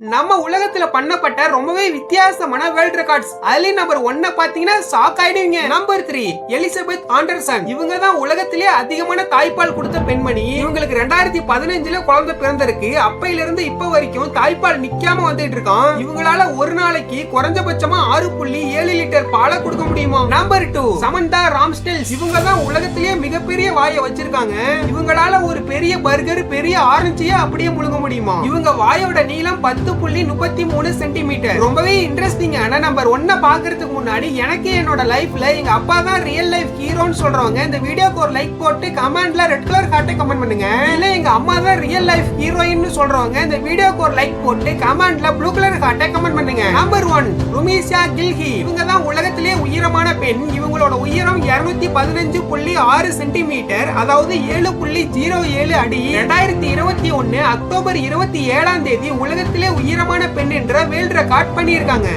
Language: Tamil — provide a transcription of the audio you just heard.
நம்ம உலகத்துல பண்ணப்பட்ட ரொம்பவே வித்தியாசமான வேர்ல்ட் ரெக்கார்ட்ஸ் அதுலயும் நம்பர் 1 பாத்தீங்கன்னா ஷாக் ஆயிடுவீங்க. Number 3 Elizabeth Anderson. இவங்க தான் உலகத்திலேயே அதிகமான தாய்ப்பால் கொடுத்த பெண்மணி. இவங்களுக்கு 2015ல குழந்தை பிறந்திருக்கு. அப்பையில இருந்து இப்ப வரைக்கும் தாய்ப்பால் நிக்காம வந்துட்டு இருக்கான். இவங்களால ஒரு நாளைக்கு குறைஞ்சபட்சமா 6.7 லிட்டர் பாலை கொடுக்க முடியுமா. நம்பர் 2 சமந்தா ராம்ஸ்டெல்ஸ். இவங்க தான் உலகத்திலேயே மிகப்பெரிய வாயை வச்சிருக்காங்க. இவங்களால ஒரு பெரிய பர்கர், பெரிய ஆரஞ்சையே அப்படியே முழுங்க முடியுமா. இவங்க வாயோட நீளம் 10.33 சென்டிமீட்டர். ரொம்பவே இன்ட்ரெஸ்டிங். ஆனா நம்பர் 1 பாக்குறதுக்கு முன்னாடி எனக்கு என்னோட லைஃப்ல எங்க அப்பா தான் ரியல் லைஃப் ஹீரோன்னு சொல்றவங்க இந்த வீடியோக்கு ஒரு லைக் போட்டு கமெண்ட்ல ரெட் கலர் ஹார்ட்டை கமெண்ட் பண்ணுங்க. இல்ல எங்க அம்மா தான் ரியல் லைஃப் ஹீரோயின்னு சொல்றவங்க இந்த வீடியோக்கு ஒரு லைக் போட்டு கமெண்ட்ல ப்ளூ கலர் ஹார்ட்டை கமெண்ட் பண்ணுங்க. நம்பர் 1 ருமீஷா கில்ஹி. இவங்க தான் உலகத்திலே உயரமான பெண். இவங்களோட உயரம் 215.6 சென்டிமீட்டர், அதாவது 7.07 அடி. 2021 அக்டோபர் 27ஆம் தேதி உலகத்திலே உயரமான பெண் என்ற வேர்ல்ட் ரெக்கார்ட் பண்ணியிருக்காங்க.